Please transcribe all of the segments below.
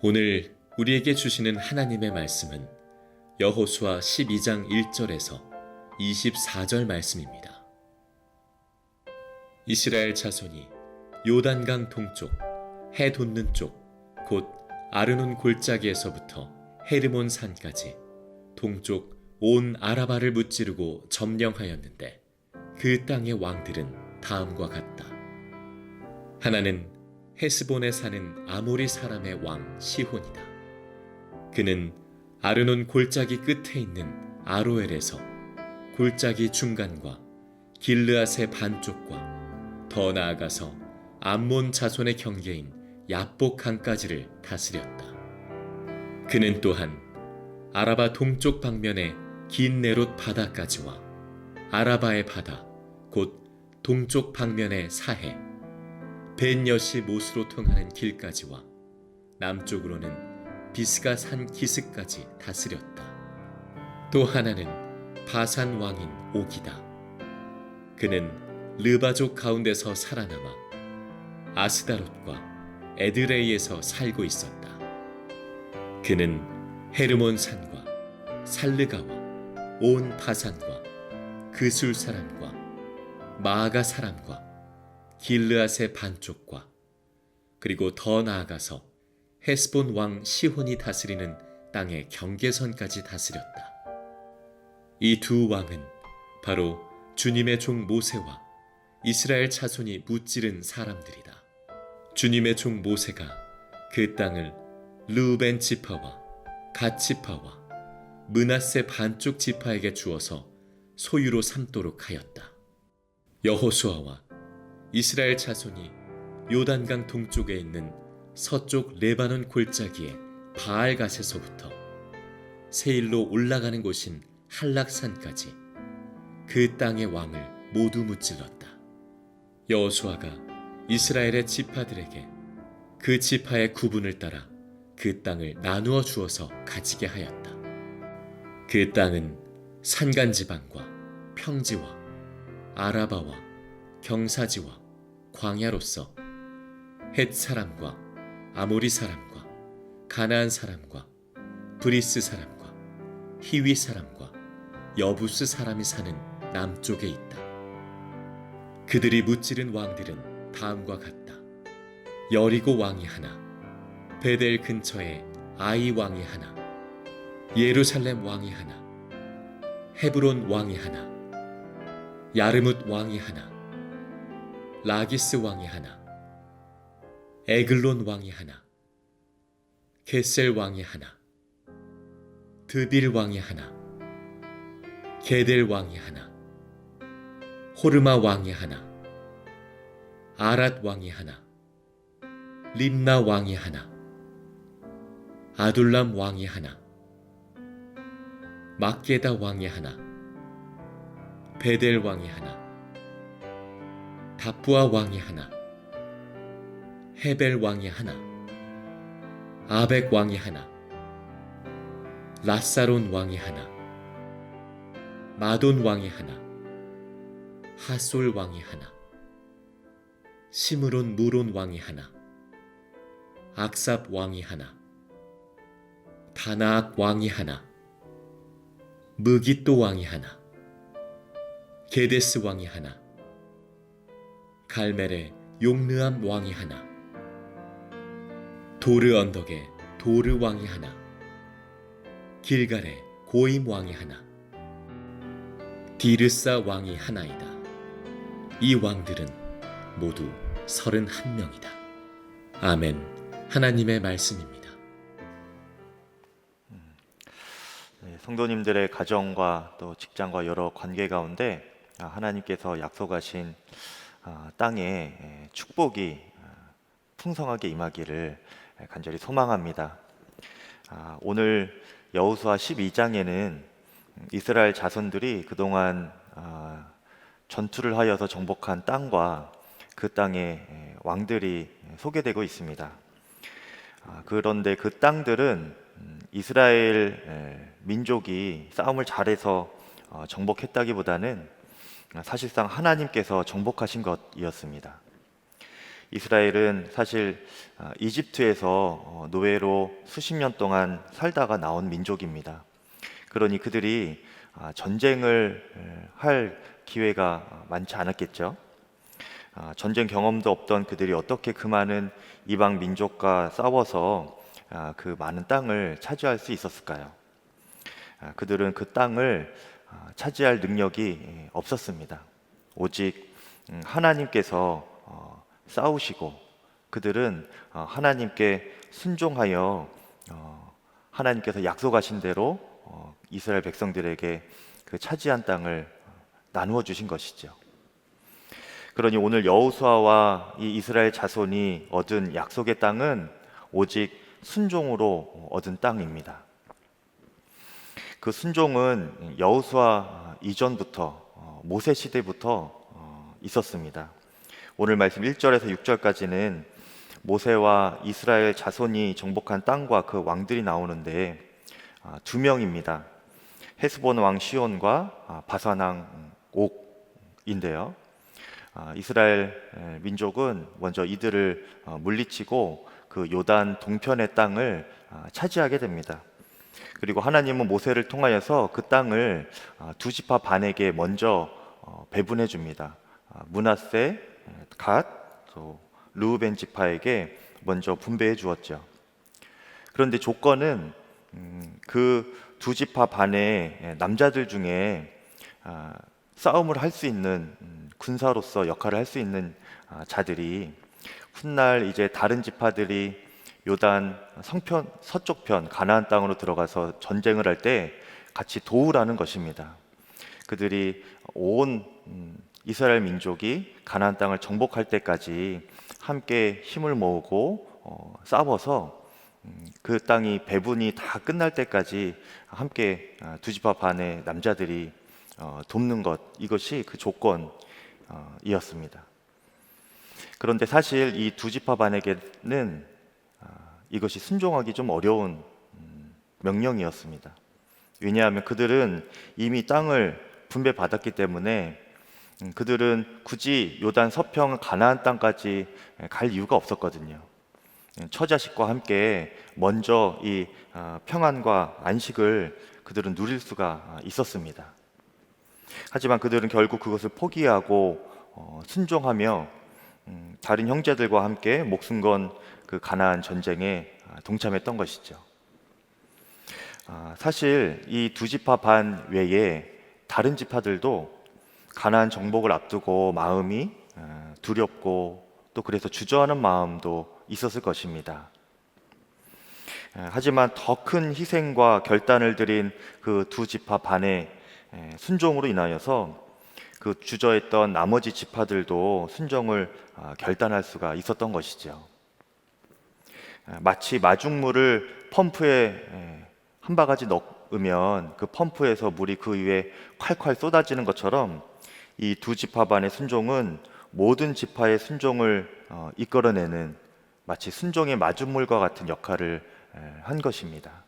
오늘 우리에게 주시는 하나님의 말씀은 여호수아 12장 1절에서 24절 말씀입니다. 이스라엘 자손이 요단강 동쪽 해 돋는 쪽 곧 아르논 골짜기에서부터 헤르몬 산까지 동쪽 온 아라바를 무찌르고 점령하였는데 그 땅의 왕들은 다음과 같다. 하나는 헤스본에 사는 아모리 사람의 왕 시혼이다. 그는 아르논 골짜기 끝에 있는 아로엘에서 골짜기 중간과 길르앗의 반쪽과 더 나아가서 암몬 자손의 경계인 야복 강까지를 다스렸다. 그는 또한 아라바 동쪽 방면의 긴 네롯 바다까지와 아라바의 바다 곧 동쪽 방면의 사해 벤여시 못으로 통하는 길까지와 남쪽으로는 비스가 산 기슭까지 다스렸다. 또 하나는 바산 왕인 옥이다. 그는 르바족 가운데서 살아남아 아스다롯과 에드레이에서 살고 있었다. 그는 헤르몬 산과 살르가와 온 바산과 그술 사람과 마아가 사람과 길르앗의 반쪽과 그리고 더 나아가서 헤스본 왕 시혼이 다스리는 땅의 경계선까지 다스렸다. 이 두 왕은 바로 주님의 종 모세와 이스라엘 자손이 무찌른 사람들이다. 주님의 종 모세가 그 땅을 르우벤 지파와 갓 지파와 므낫세 반쪽 지파에게 주어서 소유로 삼도록 하였다. 여호수아와 이스라엘 자손이 요단강 동쪽에 있는 서쪽 레바논 골짜기의 바알갓에서부터 세일로 올라가는 곳인 한락산까지 그 땅의 왕을 모두 무찔렀다. 여호수아가 이스라엘의 지파들에게 그 지파의 구분을 따라 그 땅을 나누어 주어서 가지게 하였다. 그 땅은 산간지방과 평지와 아라바와 경사지와 광야로서 헷 사람과 아모리 사람과 가나안 사람과 브리스 사람과 히위 사람과 여부스 사람이 사는 남쪽에 있다. 그들이 무찌른 왕들은 다음과 같다. 여리고 왕이 하나, 베델 근처에 아이 왕이 하나, 예루살렘 왕이 하나, 헤브론 왕이 하나, 야르뭇 왕이 하나, 라기스 왕이 하나, 에글론 왕이 하나, 게셀 왕이 하나, 드빌 왕이 하나, 게델 왕이 하나, 호르마 왕이 하나, 아랏 왕이 하나, 림나 왕이 하나, 아둘람 왕이 하나, 막게다 왕이 하나, 베델 왕이 하나, 다푸아 왕이 하나, 헤벨 왕이 하나, 아벡 왕이 하나, 라사론 왕이 하나, 마돈 왕이 하나, 하솔 왕이 하나, 시므론 무론 왕이 하나, 악삽 왕이 하나, 다나악 왕이 하나, 무깃도 왕이 하나, 게데스 왕이 하나, 갈멜의 용르암 왕이 하나, 도르 언덕에 도르 왕이 하나, 길갈에 고임 왕이 하나, 디르사 왕이 하나이다. 이 왕들은 모두 31명이다. 아멘. 하나님의 말씀입니다. 성도님들의 가정과 또 직장과 여러 관계 가운데 하나님께서 약속하신 땅에 축복이 풍성하게 임하기를 간절히 소망합니다. 오늘 여호수아 12장에는 이스라엘 자손들이 그동안 전투를 하여서 정복한 땅과 그 땅의 왕들이 소개되고 있습니다. 그런데 그 땅들은 이스라엘 민족이 싸움을 잘해서 정복했다기보다는 사실상 하나님께서 정복하신 것이었습니다. 이스라엘은 사실 이집트에서 노예로 수십 년 동안 살다가 나온 민족입니다. 그러니 그들이 전쟁을 할 기회가 많지 않았겠죠. 전쟁 경험도 없던 그들이 어떻게 그 많은 이방 민족과 싸워서 그 많은 땅을 차지할 수 있었을까요? 그들은 그 땅을 차지할 능력이 없었습니다. 오직 하나님께서 싸우시고 그들은 하나님께 순종하여 하나님께서 약속하신 대로 이스라엘 백성들에게 그 차지한 땅을 나누어 주신 것이죠. 그러니 오늘 여호수아와 이 이스라엘 자손이 얻은 약속의 땅은 오직 순종으로 얻은 땅입니다. 그 순종은 여호수아 이전부터 모세 시대부터 있었습니다. 오늘 말씀 1절에서 6절까지는 모세와 이스라엘 자손이 정복한 땅과 그 왕들이 나오는데 두 명입니다. 헤스본 왕 시온과 바산 왕 옥인데요. 이스라엘 민족은 먼저 이들을 물리치고 그 요단 동편의 땅을 차지하게 됩니다. 그리고 하나님은 모세를 통하여서 그 땅을 두 지파 반에게 먼저 배분해 줍니다. 므낫세, 갓, 또 르우벤 지파에게 먼저 분배해 주었죠. 그런데 조건은 그 두 지파 반의 남자들 중에 싸움을 할 수 있는 군사로서 역할을 할 수 있는 자들이 훗날 이제 다른 지파들이 요단 성편 서쪽편 가나안 땅으로 들어가서 전쟁을 할 때 같이 도우라는 것입니다. 그들이 온 이스라엘 민족이 가나안 땅을 정복할 때까지 함께 힘을 모으고 싸워서 그 땅이 배분이 다 끝날 때까지 함께 두 지파 반의 남자들이 돕는 것, 이것이 그 조건이었습니다. 그런데 사실 이 두 지파 반에게는 이것이 순종하기 좀 어려운 명령이었습니다. 왜냐하면 그들은 이미 땅을 분배받았기 때문에 그들은 굳이 요단 서평 가나안 땅까지 갈 이유가 없었거든요. 처자식과 함께 먼저 이 평안과 안식을 그들은 누릴 수가 있었습니다. 하지만 그들은 결국 그것을 포기하고 순종하며 다른 형제들과 함께 목숨 건 그 가나안 전쟁에 동참했던 것이죠. 사실 이 두 지파 반 외에 다른 지파들도 가나안 정복을 앞두고 마음이 두렵고 또 그래서 주저하는 마음도 있었을 것입니다. 하지만 더 큰 희생과 결단을 드린 그 두 지파 반의 순종으로 인하여서 그 주저했던 나머지 지파들도 순종을 결단할 수가 있었던 것이죠. 마치 마중물을 펌프에 한 바가지 넣으면 그 펌프에서 물이 그 위에 콸콸 쏟아지는 것처럼 이 두 지파 반의 순종은 모든 지파의 순종을 이끌어내는 마치 순종의 마중물과 같은 역할을 한 것입니다.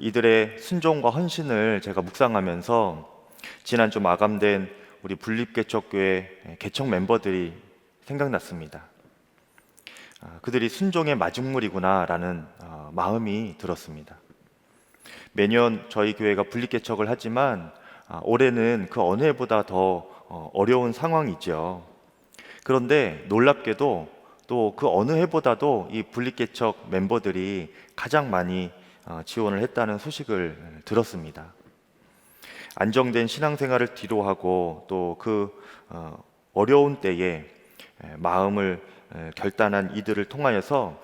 이들의 순종과 헌신을 제가 묵상하면서 지난주 마감된 우리 분립개척교회 개척 멤버들이 생각났습니다. 그들이 순종의 마중물이구나라는 마음이 들었습니다. 매년 저희 교회가 분립개척을 하지만 올해는 그 어느 해보다 더 어려운 상황이죠. 그런데 놀랍게도 또 그 어느 해보다도 이 분립개척 멤버들이 가장 많이 지원을 했다는 소식을 들었습니다. 안정된 신앙생활을 뒤로하고 또 그 어려운 때에 마음을 결단한 이들을 통하여서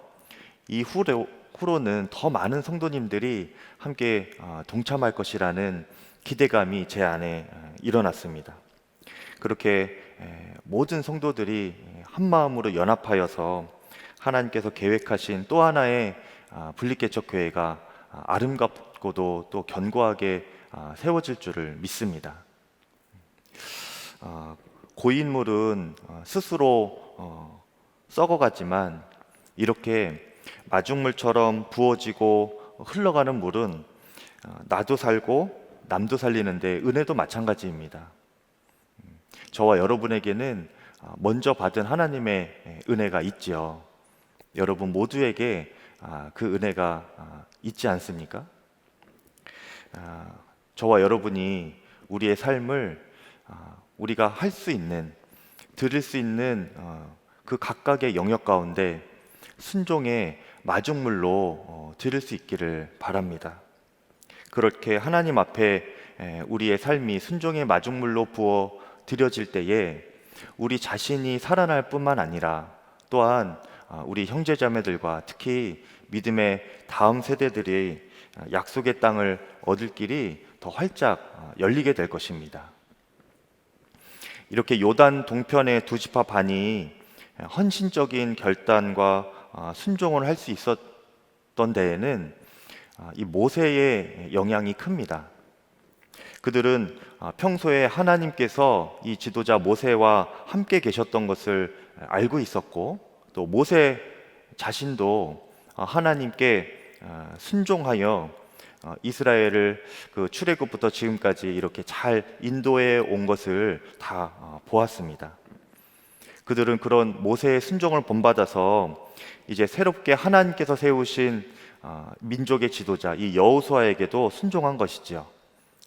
이후로는 더 많은 성도님들이 함께 동참할 것이라는 기대감이 제 안에 일어났습니다. 그렇게 모든 성도들이 한 마음으로 연합하여서 하나님께서 계획하신 또 하나의 분립개척교회가 아름답고도 또 견고하게 세워질 줄을 믿습니다. 고인물은 스스로 썩어가지만 이렇게 마중물처럼 부어지고 흘러가는 물은 나도 살고 남도 살리는데 은혜도 마찬가지입니다. 저와 여러분에게는 먼저 받은 하나님의 은혜가 있지요. 여러분 모두에게 그 은혜가 있지 않습니까? 저와 여러분이 우리의 삶을 우리가 할 수 있는, 드릴 수 있는 그 각각의 영역 가운데 순종의 마중물로 드릴 수 있기를 바랍니다. 그렇게 하나님 앞에 우리의 삶이 순종의 마중물로 부어 드려질 때에 우리 자신이 살아날 뿐만 아니라 또한 우리 형제자매들과 특히 믿음의 다음 세대들이 약속의 땅을 얻을 길이 더 활짝 열리게 될 것입니다. 이렇게 요단 동편의 두 지파 반이 헌신적인 결단과 순종을 할 수 있었던 데에는 이 모세의 영향이 큽니다. 그들은 평소에 하나님께서 이 지도자 모세와 함께 계셨던 것을 알고 있었고, 또 모세 자신도 하나님께 순종하여 이스라엘을 그 출애굽부터 지금까지 이렇게 잘 인도해 온 것을 다 보았습니다. 그들은 그런 모세의 순종을 본받아서 이제 새롭게 하나님께서 세우신 민족의 지도자 이 여호수아에게도 순종한 것이지요.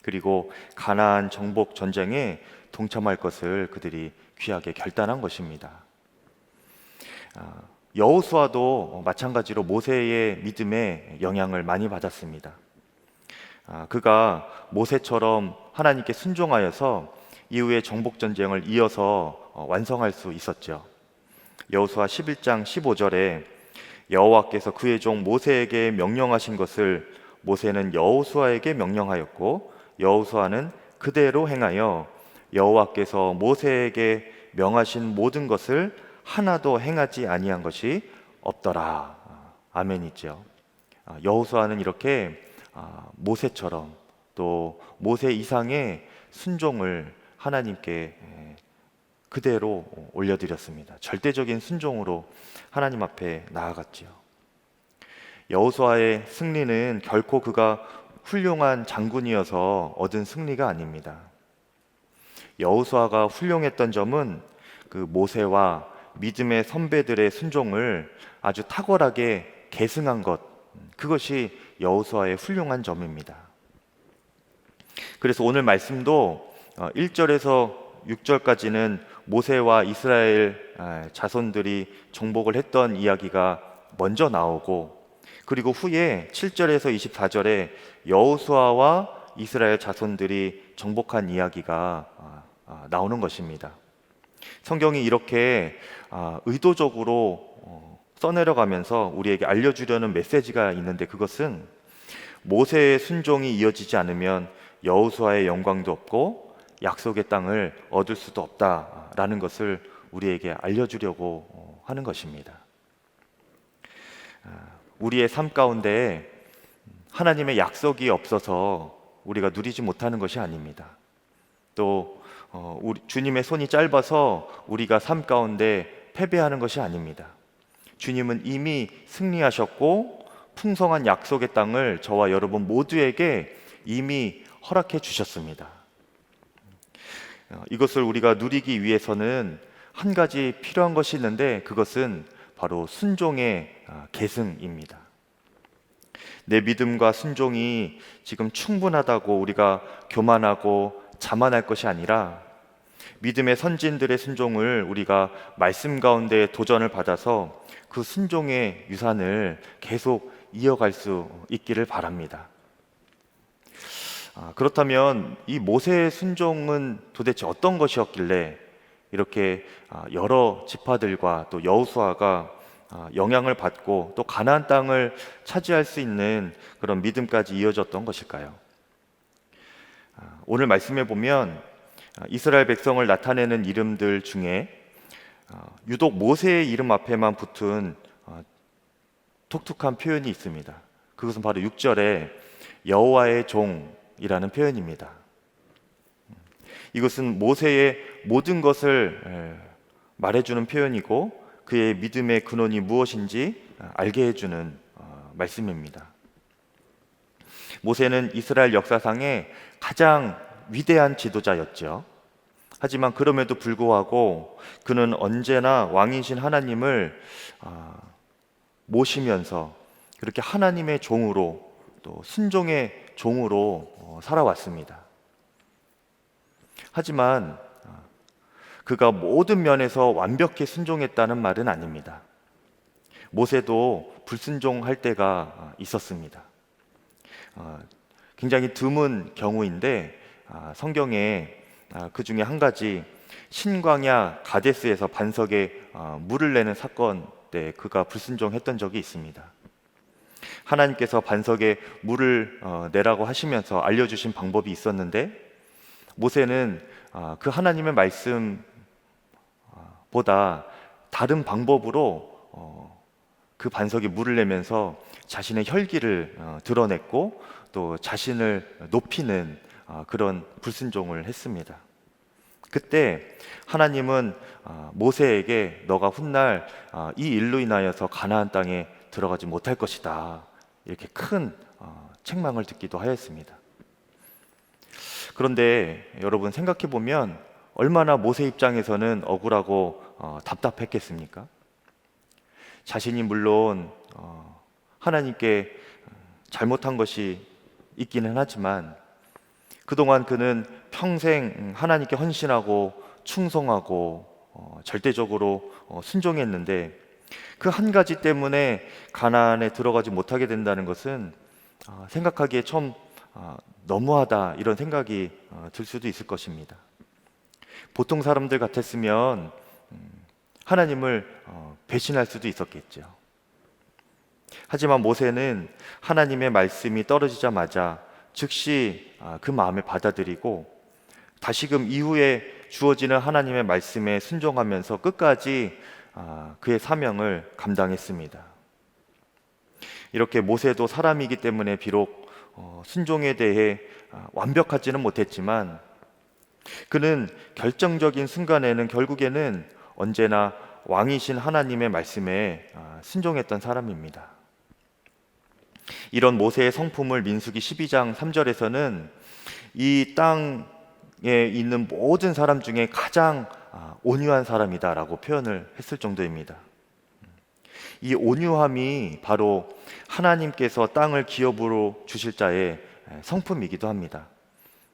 그리고 가나안 정복 전쟁에 동참할 것을 그들이 귀하게 결단한 것입니다. 여호수아도 마찬가지로 모세의 믿음에 영향을 많이 받았습니다. 그가 모세처럼 하나님께 순종하여서 이후에 정복 전쟁을 이어서 완성할 수 있었죠. 여호수아 11장 15절에 여호와께서 그의 종 모세에게 명령하신 것을 모세는 여호수아에게 명령하였고 여호수아는 그대로 행하여 여호와께서 모세에게 명하신 모든 것을 하나도 행하지 아니한 것이 없더라. 아멘이죠. 여호수아는 이렇게 모세처럼 또 모세 이상의 순종을 하나님께 그대로 올려드렸습니다. 절대적인 순종으로 하나님 앞에 나아갔지요. 여호수아의 승리는 결코 그가 훌륭한 장군이어서 얻은 승리가 아닙니다. 여호수아가 훌륭했던 점은 그 모세와 믿음의 선배들의 순종을 아주 탁월하게 계승한 것, 그것이 여호수아의 훌륭한 점입니다. 그래서 오늘 말씀도 1절에서 6절까지는 모세와 이스라엘 자손들이 정복을 했던 이야기가 먼저 나오고, 그리고 후에 7절에서 24절에 여호수아와 이스라엘 자손들이 정복한 이야기가 나오는 것입니다. 성경이 이렇게 의도적으로 써내려가면서 우리에게 알려주려는 메시지가 있는데, 그것은 모세의 순종이 이어지지 않으면 여호수아의 영광도 없고 약속의 땅을 얻을 수도 없다라는 것을 우리에게 알려주려고 하는 것입니다. 우리의 삶 가운데 하나님의 약속이 없어서 우리가 누리지 못하는 것이 아닙니다. 또 주님의 손이 짧아서 우리가 삶 가운데 패배하는 것이 아닙니다. 주님은 이미 승리하셨고 풍성한 약속의 땅을 저와 여러분 모두에게 이미 허락해 주셨습니다. 이것을 우리가 누리기 위해서는 한 가지 필요한 것이 있는데, 그것은 바로 순종의 계승입니다. 내 믿음과 순종이 지금 충분하다고 우리가 교만하고 자만할 것이 아니라 믿음의 선진들의 순종을 우리가 말씀 가운데 도전을 받아서 그 순종의 유산을 계속 이어갈 수 있기를 바랍니다. 그렇다면 이 모세의 순종은 도대체 어떤 것이었길래 이렇게 여러 지파들과 또 여호수아가 영향을 받고 또 가나안 땅을 차지할 수 있는 그런 믿음까지 이어졌던 것일까요? 오늘 말씀에 보면 이스라엘 백성을 나타내는 이름들 중에 유독 모세의 이름 앞에만 붙은 독특한 표현이 있습니다. 그것은 바로 6절에 여호와의 종이라는 표현입니다. 이것은 모세의 모든 것을 말해주는 표현이고 그의 믿음의 근원이 무엇인지 알게 해주는 말씀입니다. 모세는 이스라엘 역사상의 가장 위대한 지도자였죠. 하지만 그럼에도 불구하고 그는 언제나 왕이신 하나님을 모시면서 그렇게 하나님의 종으로 또 순종의 종으로 살아왔습니다. 하지만 그가 모든 면에서 완벽히 순종했다는 말은 아닙니다. 모세도 불순종할 때가 있었습니다. 굉장히 드문 경우인데 성경에 그 중에 한 가지 신광야 가데스에서 반석에 물을 내는 사건 때 그가 불순종했던 적이 있습니다. 하나님께서 반석에 물을 내라고 하시면서 알려주신 방법이 있었는데 모세는 그 하나님의 말씀보다 다른 방법으로 그 반석에 물을 내면서 자신의 혈기를 드러냈고 또 자신을 높이는 그런 불순종을 했습니다. 그때 하나님은 모세에게 너가 훗날 이 일로 인하여서 가나안 땅에 들어가지 못할 것이다, 이렇게 큰 책망을 듣기도 하였습니다. 그런데 여러분 생각해 보면 얼마나 모세 입장에서는 억울하고 답답했겠습니까? 자신이 물론 하나님께 잘못한 것이 있기는 하지만 그동안 그는 평생 하나님께 헌신하고 충성하고 절대적으로 순종했는데 그 한 가지 때문에 가나안에 들어가지 못하게 된다는 것은 생각하기에 좀 너무하다, 이런 생각이 들 수도 있을 것입니다. 보통 사람들 같았으면 하나님을 배신할 수도 있었겠죠. 하지만 모세는 하나님의 말씀이 떨어지자마자 즉시 그 마음에 받아들이고 다시금 이후에 주어지는 하나님의 말씀에 순종하면서 끝까지 그의 사명을 감당했습니다. 이렇게 모세도 사람이기 때문에 비록 순종에 대해 완벽하지는 못했지만 그는 결정적인 순간에는 결국에는 언제나 왕이신 하나님의 말씀에 순종했던 사람입니다. 이런 모세의 성품을 민수기 12장 3절에서는 이 땅에 있는 모든 사람 중에 가장 온유한 사람이다라고 표현을 했을 정도입니다. 이 온유함이 바로 하나님께서 땅을 기업으로 주실 자의 성품이기도 합니다.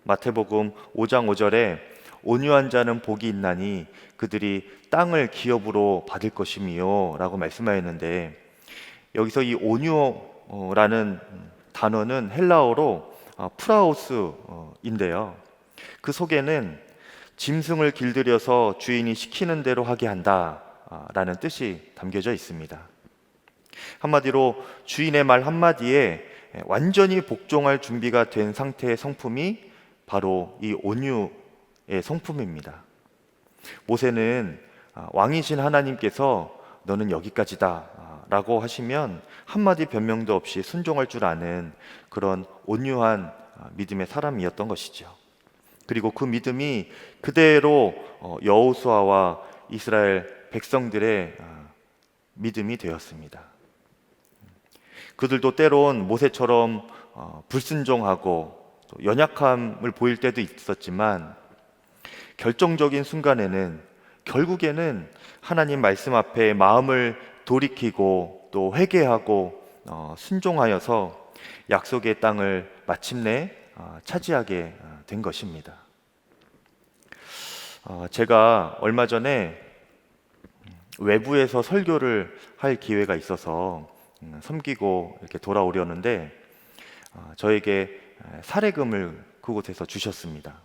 마태복음 5장 5절에 온유한 자는 복이 있나니 그들이 땅을 기업으로 받을 것이미요 라고 말씀하였는데, 여기서 이 온유라는 단어는 헬라어로 프라우스인데요, 그 속에는 짐승을 길들여서 주인이 시키는 대로 하게 한다 라는 뜻이 담겨져 있습니다. 한마디로 주인의 말 한마디에 완전히 복종할 준비가 된 상태의 성품이 바로 이 온유의 성품입니다. 모세는 왕이신 하나님께서 너는 여기까지다 라고 하시면 한마디 변명도 없이 순종할 줄 아는 그런 온유한 믿음의 사람이었던 것이죠. 그리고 그 믿음이 그대로 여호수아와 이스라엘 백성들의 믿음이 되었습니다. 그들도 때론 모세처럼 불순종하고 또 연약함을 보일 때도 있었지만 결정적인 순간에는 결국에는 하나님 말씀 앞에 마음을 돌이키고 또 회개하고 순종하여서 약속의 땅을 마침내 차지하게 된 것입니다. 제가 얼마 전에 외부에서 설교를 할 기회가 있어서 섬기고 이렇게 돌아오려는데 저에게 사례금을 그곳에서 주셨습니다.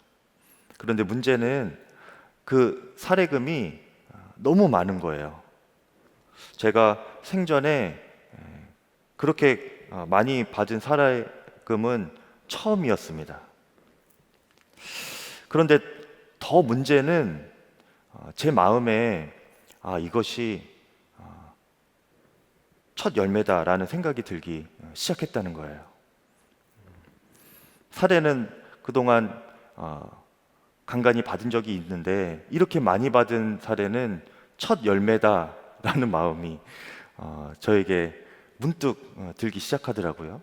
그런데 문제는 그 사례금이 너무 많은 거예요. 제가 생전에 그렇게 많이 받은 사례금은 처음이었습니다. 그런데 더 문제는 제 마음에 이것이 첫 열매다라는 생각이 들기 시작했다는 거예요. 사례는 그동안 간간히 받은 적이 있는데 이렇게 많이 받은 사례는 첫 열매다라는 마음이 저에게 문득 들기 시작하더라고요.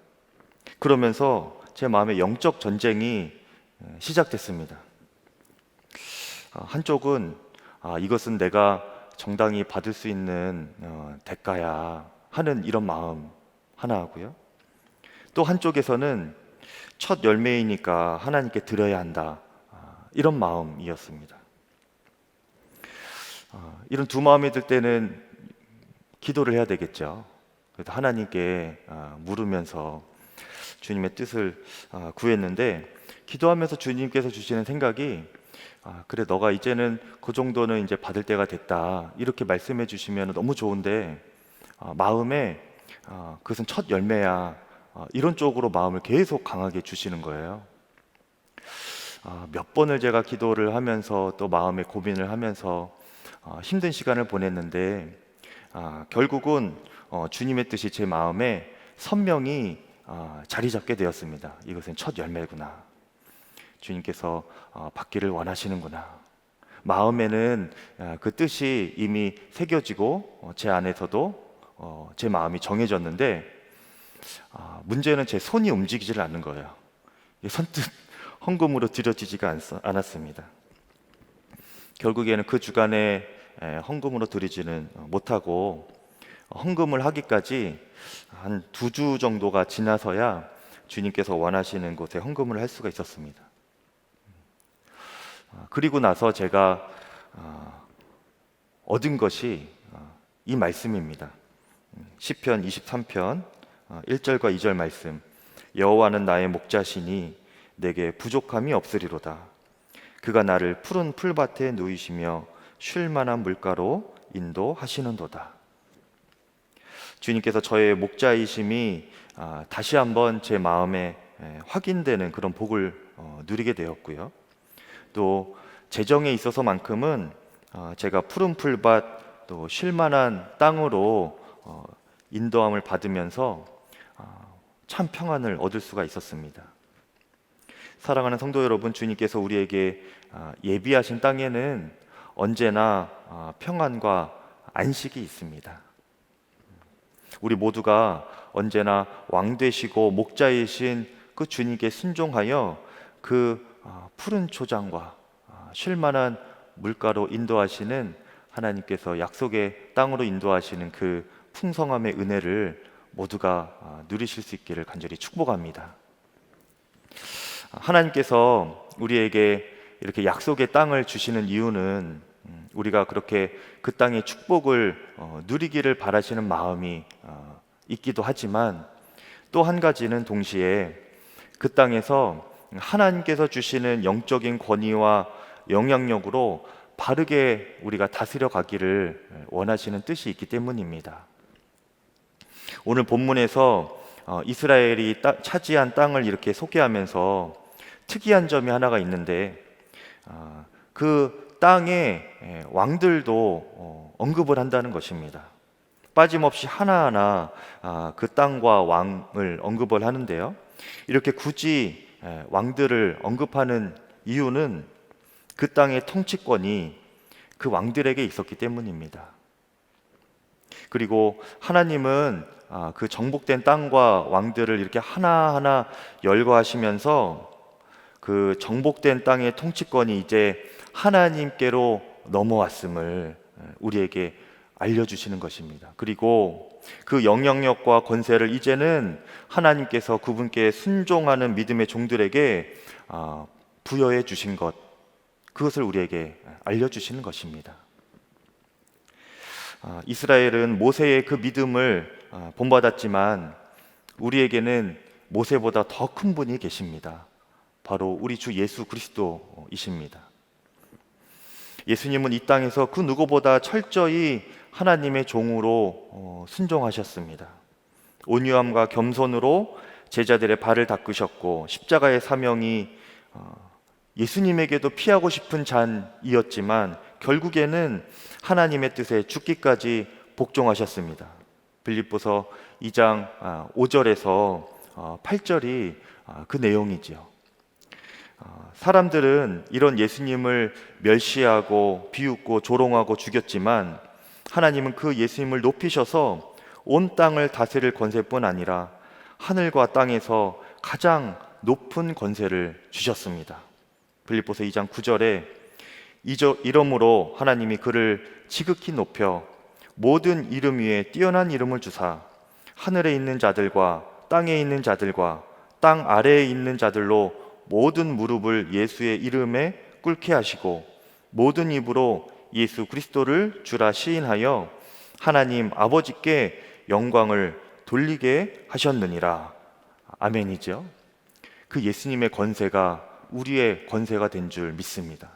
그러면서 제 마음에 영적 전쟁이 시작됐습니다. 한쪽은 이것은 내가 정당히 받을 수 있는 대가야 하는 이런 마음 하나 하고요. 또 한쪽에서는 첫 열매이니까 하나님께 드려야 한다, 이런 마음이었습니다. 이런 두 마음이 들 때는 기도를 해야 되겠죠. 그래서 하나님께 물으면서 주님의 뜻을 구했는데, 기도하면서 주님께서 주시는 생각이 그래, 너가 이제는 그 정도는 이제 받을 때가 됐다, 이렇게 말씀해 주시면 너무 좋은데 마음에 그것은 첫 열매야, 이런 쪽으로 마음을 계속 강하게 주시는 거예요. 몇 번을 제가 기도를 하면서 또 마음의 고민을 하면서 힘든 시간을 보냈는데, 결국은 주님의 뜻이 제 마음에 선명히 자리 잡게 되었습니다. 이것은 첫 열매구나. 주님께서 받기를 원하시는구나. 마음에는 그 뜻이 이미 새겨지고 제 안에서도 제 마음이 정해졌는데, 문제는 제 손이 움직이질 않는 거예요. 선뜻 헌금으로 드려지지가 않았습니다. 결국에는 그 주간에 헌금으로 드리지는 못하고, 헌금을 하기까지 한 2주 정도가 지나서야 주님께서 원하시는 곳에 헌금을 할 수가 있었습니다. 그리고 나서 제가 얻은 것이 이 말씀입니다. 시편 23편 1절과 2절 말씀. 여호와는 나의 목자시니 내게 부족함이 없으리로다. 그가 나를 푸른 풀밭에 누이시며 쉴 만한 물가로 인도하시는도다. 주님께서 저의 목자이심이 다시 한번 제 마음에 확인되는 그런 복을 누리게 되었고요. 또 재정에 있어서만큼은 제가 푸른 풀밭, 또 쉴 만한 땅으로 인도함을 받으면서 참 평안을 얻을 수가 있었습니다. 사랑하는 성도 여러분, 주님께서 우리에게 예비하신 땅에는 언제나 평안과 안식이 있습니다. 우리 모두가 언제나 왕 되시고 목자이신 그 주님께 순종하여 그 푸른 초장과 쉴 만한 물가로 인도하시는 하나님께서 약속의 땅으로 인도하시는 그 풍성함의 은혜를 모두가 누리실 수 있기를 간절히 축복합니다. 하나님께서 우리에게 이렇게 약속의 땅을 주시는 이유는 우리가 그렇게 그 땅의 축복을 누리기를 바라시는 마음이 있기도 하지만, 또 한 가지는 동시에 그 땅에서 하나님께서 주시는 영적인 권위와 영향력으로 바르게 우리가 다스려 가기를 원하시는 뜻이 있기 때문입니다. 오늘 본문에서 이스라엘이 차지한 땅을 이렇게 소개하면서 특이한 점이 하나가 있는데, 그 땅의 왕들도 언급을 한다는 것입니다. 빠짐없이 하나하나 그 땅과 왕을 언급을 하는데요. 이렇게 굳이 왕들을 언급하는 이유는 그 땅의 통치권이 그 왕들에게 있었기 때문입니다. 그리고 하나님은 그 정복된 땅과 왕들을 이렇게 하나하나 열거하시면서 그 정복된 땅의 통치권이 이제 하나님께로 넘어왔음을 우리에게 알려주시는 것입니다. 그리고 그 영향력과 권세를 이제는 하나님께서 그분께 순종하는 믿음의 종들에게 부여해 주신 것, 그것을 우리에게 알려주시는 것입니다. 이스라엘은 모세의 그 믿음을 본받았지만 우리에게는 모세보다 더 큰 분이 계십니다. 바로 우리 주 예수 그리스도이십니다. 예수님은 이 땅에서 그 누구보다 철저히 하나님의 종으로 순종하셨습니다. 온유함과 겸손으로 제자들의 발을 닦으셨고, 십자가의 사명이 예수님에게도 피하고 싶은 잔이었지만 결국에는 하나님의 뜻에 죽기까지 복종하셨습니다. 빌립보서 2장 5절에서 8절이 그 내용이지요. 사람들은 이런 예수님을 멸시하고 비웃고 조롱하고 죽였지만, 하나님은 그 예수님을 높이셔서 온 땅을 다스릴 권세뿐 아니라 하늘과 땅에서 가장 높은 권세를 주셨습니다. 빌립보서 2장 9절에 이러므로 하나님이 그를 지극히 높여 모든 이름 위에 뛰어난 이름을 주사 하늘에 있는 자들과 땅에 있는 자들과 땅 아래에 있는 자들로 모든 무릎을 예수의 이름에 꿇게 하시고 모든 입으로 예수 그리스도를 주라 시인하여 하나님 아버지께 영광을 돌리게 하셨느니라. 아멘이죠. 그 예수님의 권세가 우리의 권세가 된 줄 믿습니다.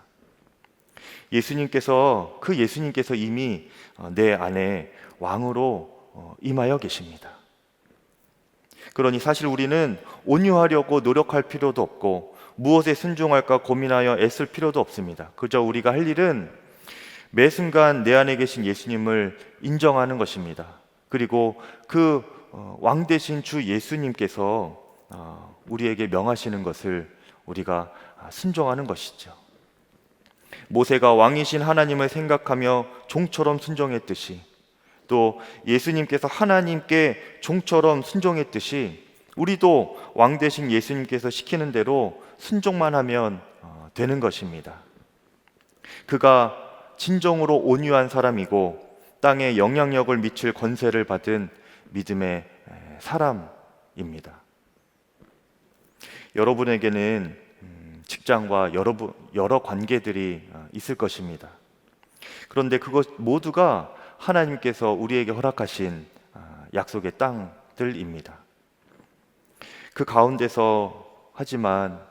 그 예수님께서 이미 내 안에 왕으로 임하여 계십니다. 그러니 사실 우리는 온유하려고 노력할 필요도 없고 무엇에 순종할까 고민하여 애쓸 필요도 없습니다. 그저 우리가 할 일은 매 순간 내 안에 계신 예수님을 인정하는 것입니다. 그리고 그 왕 되신 주 예수님께서 우리에게 명하시는 것을 우리가 순종하는 것이죠. 모세가 왕이신 하나님을 생각하며 종처럼 순종했듯이 또 예수님께서 하나님께 종처럼 순종했듯이 우리도 왕 되신 예수님께서 시키는 대로 순종만 하면 되는 것입니다. 그가 진정으로 온유한 사람이고 땅에 영향력을 미칠 권세를 받은 믿음의 사람입니다. 여러분에게는 직장과 여러 관계들이 있을 것입니다. 그런데 그것 모두가 하나님께서 우리에게 허락하신 약속의 땅들입니다. 그 가운데서 하지만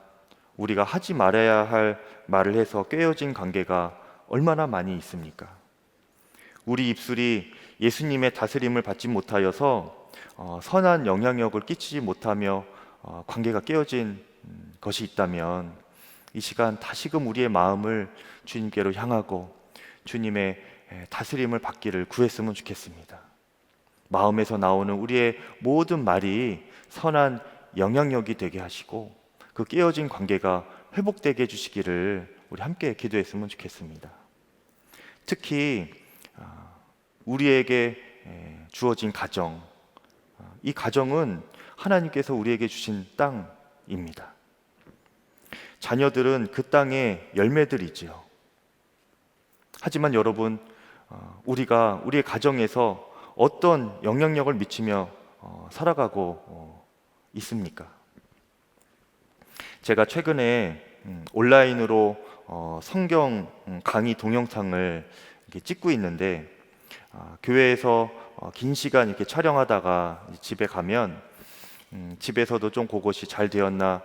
우리가 하지 말아야 할 말을 해서 깨어진 관계가 얼마나 많이 있습니까? 우리 입술이 예수님의 다스림을 받지 못하여서 선한 영향력을 끼치지 못하며 관계가 깨어진 것이 있다면 이 시간 다시금 우리의 마음을 주님께로 향하고 주님의 다스림을 받기를 구했으면 좋겠습니다. 마음에서 나오는 우리의 모든 말이 선한 영향력이 되게 하시고 그 깨어진 관계가 회복되게 해주시기를 우리 함께 기도했으면 좋겠습니다. 특히 우리에게 주어진 가정, 이 가정은 하나님께서 우리에게 주신 땅입니다. 자녀들은 그 땅의 열매들이지요. 하지만 여러분, 우리가 우리의 가정에서 어떤 영향력을 미치며 살아가고 있습니까? 제가 최근에 온라인으로 성경 강의 동영상을 이렇게 찍고 있는데 교회에서 긴 시간 이렇게 촬영하다가 집에 가면 집에서도 좀 그것이 잘 되었나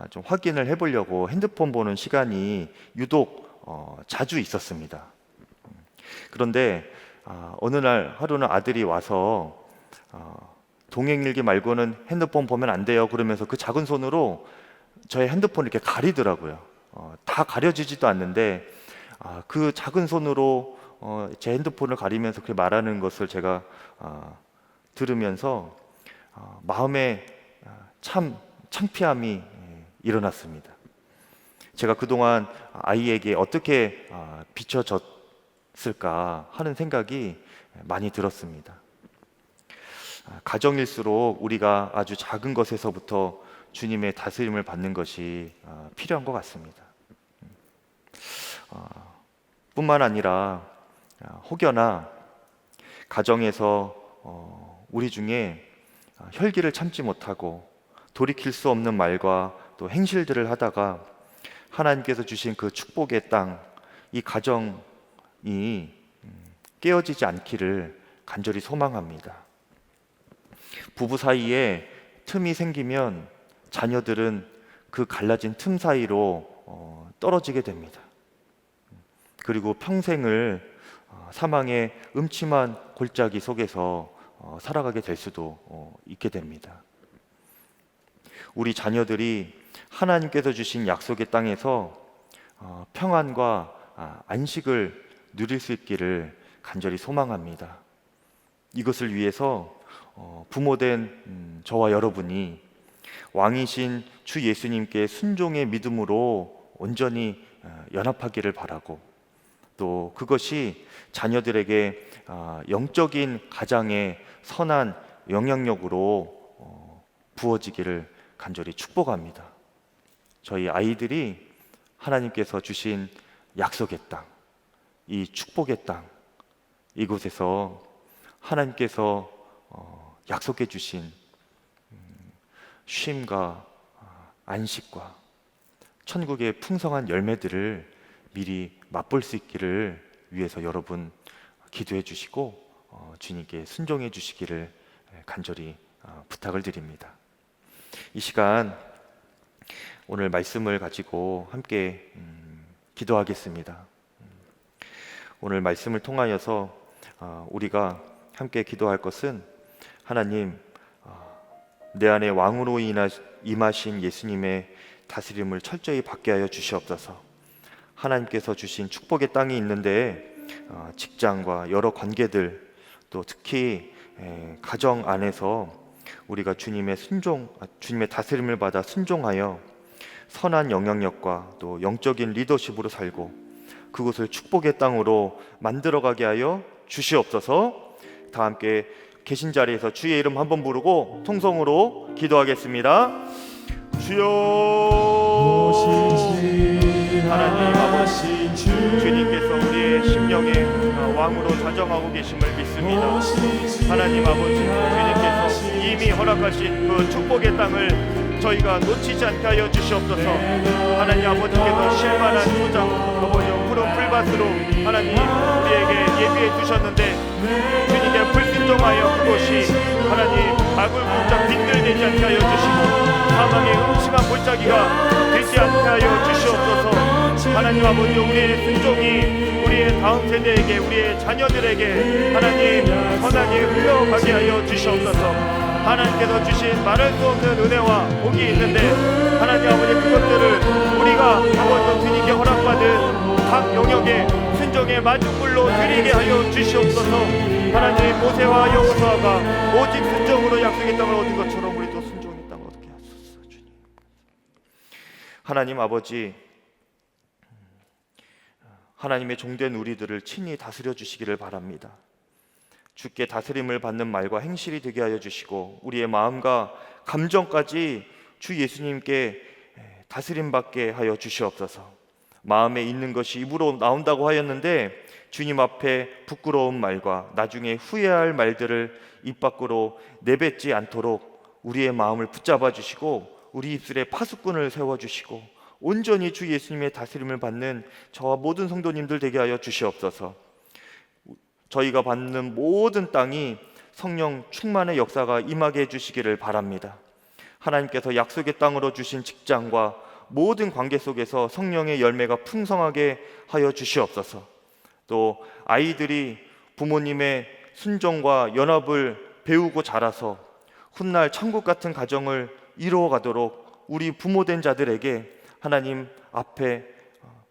좀 확인을 해보려고 핸드폰 보는 시간이 유독 자주 있었습니다. 그런데 어느 날 하루는 아들이 와서 동행일기 말고는 핸드폰 보면 안 돼요 그러면서 그 작은 손으로 저의 핸드폰을 이렇게 가리더라고요. 다 가려지지도 않는데 그 작은 손으로 제 핸드폰을 가리면서 그렇게 말하는 것을 제가 들으면서 마음에 참 창피함이 일어났습니다. 제가 그동안 아이에게 어떻게 비춰졌을까 하는 생각이 많이 들었습니다. 가정일수록 우리가 아주 작은 것에서부터 주님의 다스림을 받는 것이 필요한 것 같습니다. 뿐만 아니라 혹여나 가정에서 우리 중에 혈기를 참지 못하고 돌이킬 수 없는 말과 또 행실들을 하다가 하나님께서 주신 그 축복의 땅, 이 가정이 깨어지지 않기를 간절히 소망합니다. 부부 사이에 틈이 생기면 자녀들은 그 갈라진 틈 사이로 떨어지게 됩니다. 그리고 평생을 사망의 음침한 골짜기 속에서 살아가게 될 수도 있게 됩니다. 우리 자녀들이 하나님께서 주신 약속의 땅에서 평안과 안식을 누릴 수 있기를 간절히 소망합니다. 이것을 위해서 부모된 저와 여러분이 왕이신 주 예수님께 순종의 믿음으로 온전히 연합하기를 바라고 또 그것이 자녀들에게 영적인 가장의 선한 영향력으로 부어지기를 간절히 축복합니다. 저희 아이들이 하나님께서 주신 약속의 땅, 이 축복의 땅, 이곳에서 하나님께서 약속해 주신 쉼과 안식과 천국의 풍성한 열매들을 미리 맛볼 수 있기를 위해서 여러분 기도해 주시고 주님께 순종해 주시기를 간절히 부탁을 드립니다. 이 시간 오늘 말씀을 가지고 함께 기도하겠습니다. 오늘 말씀을 통하여서 우리가 함께 기도할 것은 하나님, 내 안에 왕으로 임하신 예수님의 다스림을 철저히 받게 하여 주시옵소서. 하나님께서 주신 축복의 땅이 있는데 직장과 여러 관계들, 또 특히 가정 안에서 우리가 주님의 다스림을 받아 순종하여 선한 영향력과 또 영적인 리더십으로 살고 그곳을 축복의 땅으로 만들어가게 하여 주시옵소서. 다 함께 계신 자리에서 주의 이름 한번 부르고 통성으로 기도하겠습니다. 주여, 하나님 아버지, 주님께서 우리의 심령에 왕으로 자정하고 계심을 믿습니다. 하나님 아버지, 주님께서 이미 허락하신 그 축복의 땅을 저희가 놓치지 않게 하여 주시옵소서. 하나님 아버지께서 실만한 소장, 푸른 풀밭으로 하나님 우리에게 예비해 두셨는데 주님께 불순종하여 그곳이 하나님 아굴국장 빈들되지 않게 하여 주시고 사망의 음침한 골짜기가 되지 않게 하여 주시옵소서. 하나님 아버지, 우리의 순종이 우리의 다음 세대에게, 우리의 자녀들에게 하나님 선하게 흘러가게 하여 주시옵소서. 하나님께서 주신 말할 수 없는 은혜와 복이 있는데 하나님 아버지, 그것들을 우리가 한번더 주님께 허락받은 각 영역의 순종의 마중물로 드리게 하여 주시옵소서. 하나님, 모세와 여호수아가 오직 순종으로 약속의 땅을 얻은 것처럼 우리도 순종의 땅을 얻게 하소서. 주님, 하나님 아버지, 하나님의 종된 우리들을 친히 다스려 주시기를 바랍니다. 주께 다스림을 받는 말과 행실이 되게 하여 주시고 우리의 마음과 감정까지 주 예수님께 다스림 받게 하여 주시옵소서. 마음에 있는 것이 입으로 나온다고 하였는데 주님 앞에 부끄러운 말과 나중에 후회할 말들을 입 밖으로 내뱉지 않도록 우리의 마음을 붙잡아 주시고 우리 입술에 파수꾼을 세워 주시고 온전히 주 예수님의 다스림을 받는 저와 모든 성도님들 되게 하여 주시옵소서. 저희가 받는 모든 땅이 성령 충만의 역사가 임하게 해주시기를 바랍니다. 하나님께서 약속의 땅으로 주신 직장과 모든 관계 속에서 성령의 열매가 풍성하게 하여 주시옵소서. 또 아이들이 부모님의 순종과 연합을 배우고 자라서 훗날 천국 같은 가정을 이루어가도록 우리 부모된 자들에게 하나님 앞에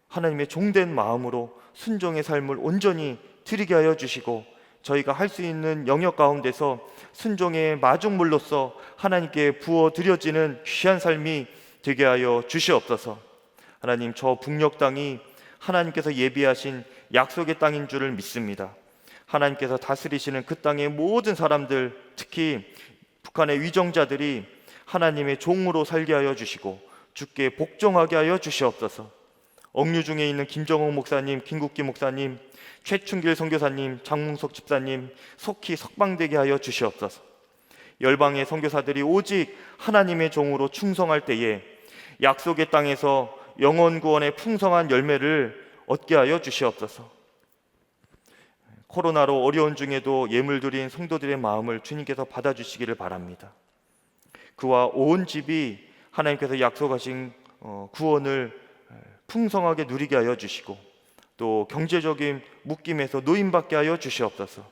하나님의 종된 마음으로 순종의 삶을 온전히 드리게 하여 주시고 저희가 할 수 있는 영역 가운데서 순종의 마중물로서 하나님께 부어 드려지는 귀한 삶이 되게 하여 주시옵소서. 하나님, 저 북녘 땅이 하나님께서 예비하신 약속의 땅인 줄을 믿습니다. 하나님께서 다스리시는 그 땅의 모든 사람들, 특히 북한의 위정자들이 하나님의 종으로 살게 하여 주시고 주께 복종하게 하여 주시옵소서. 억류 중에 있는 김정옥 목사님, 김국기 목사님, 최충길 선교사님, 장문석 집사님 속히 석방되게 하여 주시옵소서. 열방의 선교사들이 오직 하나님의 종으로 충성할 때에 약속의 땅에서 영원 구원의 풍성한 열매를 얻게 하여 주시옵소서. 코로나로 어려운 중에도 예물 드린 성도들의 마음을 주님께서 받아주시기를 바랍니다. 그와 온 집이 하나님께서 약속하신 구원을 풍성하게 누리게 하여 주시고 또 경제적인 묶임에서 노임받게 하여 주시옵소서.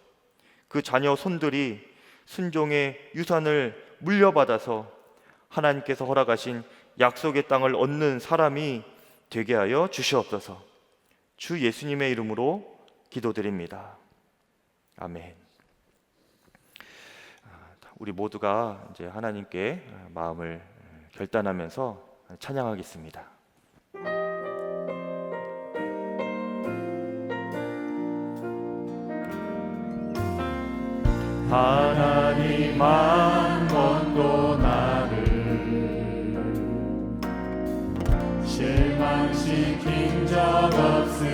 그 자녀 손들이 순종의 유산을 물려받아서 하나님께서 허락하신 약속의 땅을 얻는 사람이 되게 하여 주시옵소서. 주 예수님의 이름으로 기도드립니다. 아멘. 우리 모두가 이제 하나님께 마음을 결단하면서 찬양하겠습니다. 하나님 한 번도 나를 실망시킨 적 없으니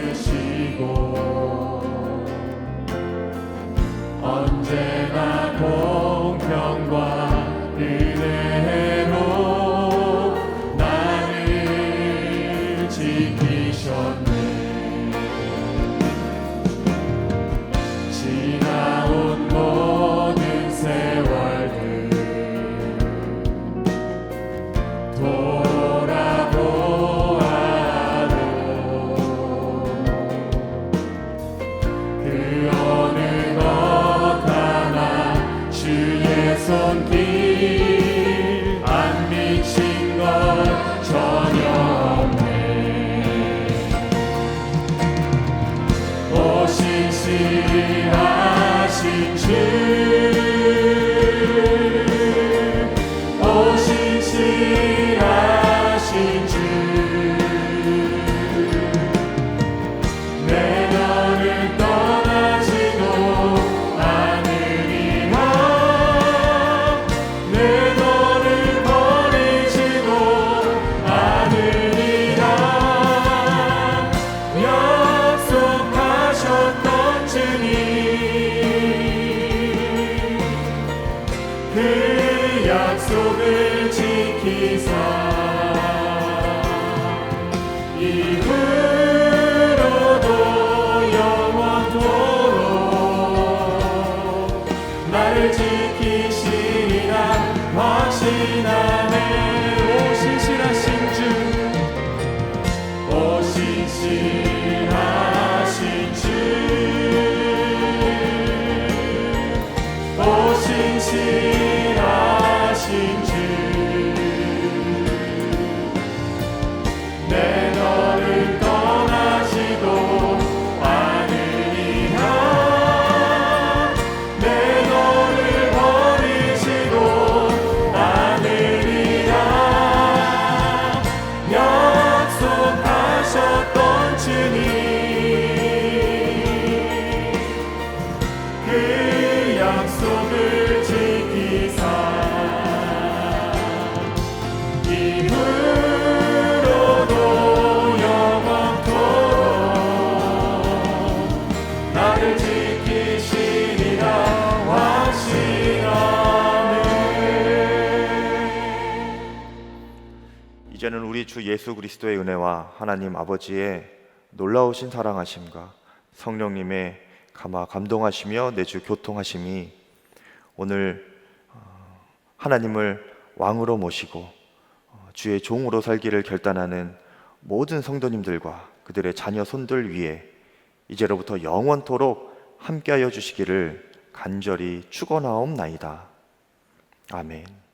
언제나 공평과 은혜로 나를 지키셨네. 지나온 모든 세월들 돌아보아도 그 어느 것 하나 주의 손길 안 미친 것 전혀 없네. 오 신실하신 주, 오 신실하신 주, 내 너를 떠나지도 않으리라. 내 너를 버리지도 않으리라. 약속하셨던 주님, 그 약속을 지키사 이후로도 영원토록 나를 지키시리라 확신하네. 오 신실하신 주, 오 신실하신 주, 오 신실하신 주, 내 너를 떠나지도 않으리라. 내 너를 버리지도 않으리라. 약속하셨던 주님, 그 약속을 지키사 이후로도 영원토록 나를 지키시리라 확신하네. 이제는 우리 주 예수 그리스도의 은혜와 하나님 아버지의 놀라우신 사랑하심과 성령님의 감화 감동하시며 내주 교통하심이 오늘 하나님을 왕으로 모시고 주의 종으로 살기를 결단하는 모든 성도님들과 그들의 자녀 손들 위에 이제로부터 영원토록 함께하여 주시기를 간절히 축원하옵나이다. 아멘.